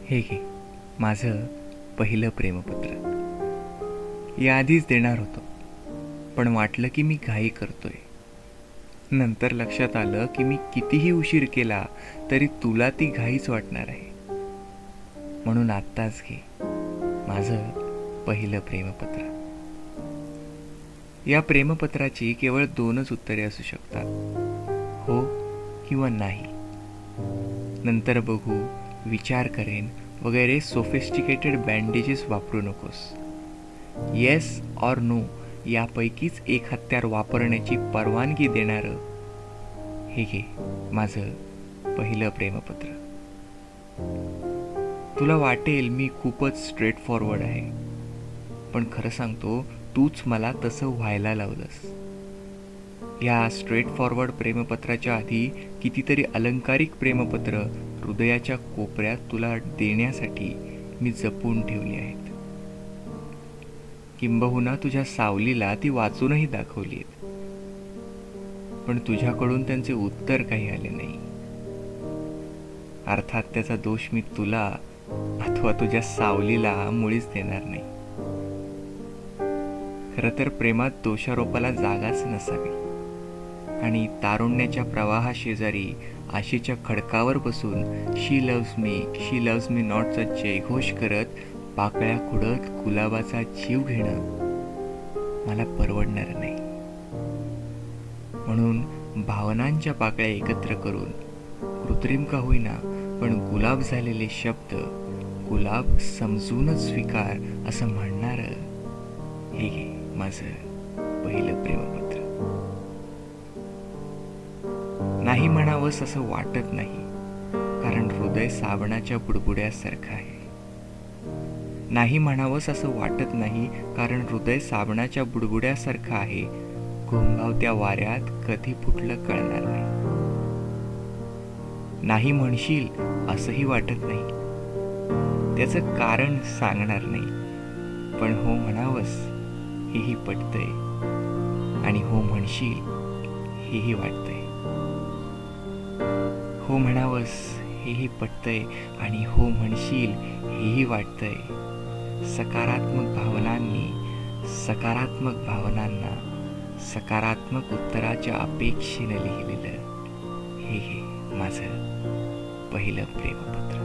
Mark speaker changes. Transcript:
Speaker 1: हे घे माझं पहिलं प्रेमपत्र. याआधीच देणार होतो, पण वाटलं की मी घाई करतोय. नंतर लक्षात आलं की मी कितीही उशीर केला तरी तुला ती घाईच वाटणार आहे. म्हणून आत्ताच घे माझं पहिलं प्रेमपत्र. या प्रेमपत्राची केवळ 2च उत्तरे असू शकतात, हो किंवा नाही. नंतर बघू, विचार करेन वगैरे सोफिस्टिकेटेड बँडेजेस वापरू नकोस. येस ऑर नो यापैकीच एक हत्यार वापरण्याची परवानगी देणारं हे घे माझं पहिलं प्रेमपत्र. तुला वाटेल मी खूपच स्ट्रेट फॉरवर्ड आहे, पण खरं सांगतो तूच मला तसं व्हायला लावलंस. या स्ट्रेट फॉरवर्ड प्रेमपत्राच्या आधी कितीतरी अलंकारिक प्रेमपत्र हृदयाच्या कोपऱ्यात तुला देण्यासाठी मी जपून ठेवली आहेत. किंबहुना तुझ्या सावलीला ती वाचूनही दाखवली आहेत, पण तुझ्याकडून त्यांचे उत्तर काही आले नाही. अर्थात त्याचा दोष मी तुला अथवा तुझ्या सावलीला मुळीच देणार नाही. खरं तर प्रेमात दोषारोपाला जागाच नसावी आणि तारुण्याच्या प्रवाहाशेजारी आशेच्या खडकावर बसून शी लव्स मी नॉटचा जयघोष करत पाकळ्या खुडत गुलाबाचा जीव घेणं मला परवडणार नाही. म्हणून भावनांच्या पाकळ्या एकत्र करून कृत्रिम का होईना पण गुलाब झालेले शब्द गुलाब समजूनच स्वीकार असं म्हणणारं हे घे माझं पहिलं प्रेमपत्र. नाही म्हणावंस असं वाटत नाही, कारण हृदय साबणाच्या बुडबुड्यासारखं आहे. नाही म्हणावंस असं वाटत नाही, कारण हृदय साबणाच्या बुडबुड्यासारखं आहे. घोंघावत्या वाऱ्यात कधी फुटलं कळणार नाही. नाही म्हणशील असंही वाटत नाही, त्याचं कारण सांगणार नाही. पण हो म्हणावंस हेही पटतंय आणि हो म्हणशील हेही वाटतंय. हो म्हणावंस हेही पटतंय आणि हो म्हणशील हेही वाटतंय. सकारात्मक भावनांना सकारात्मक उत्तराच्या अपेक्षेने लिहिलेलं हे माझं पहिलं प्रेमपत्र.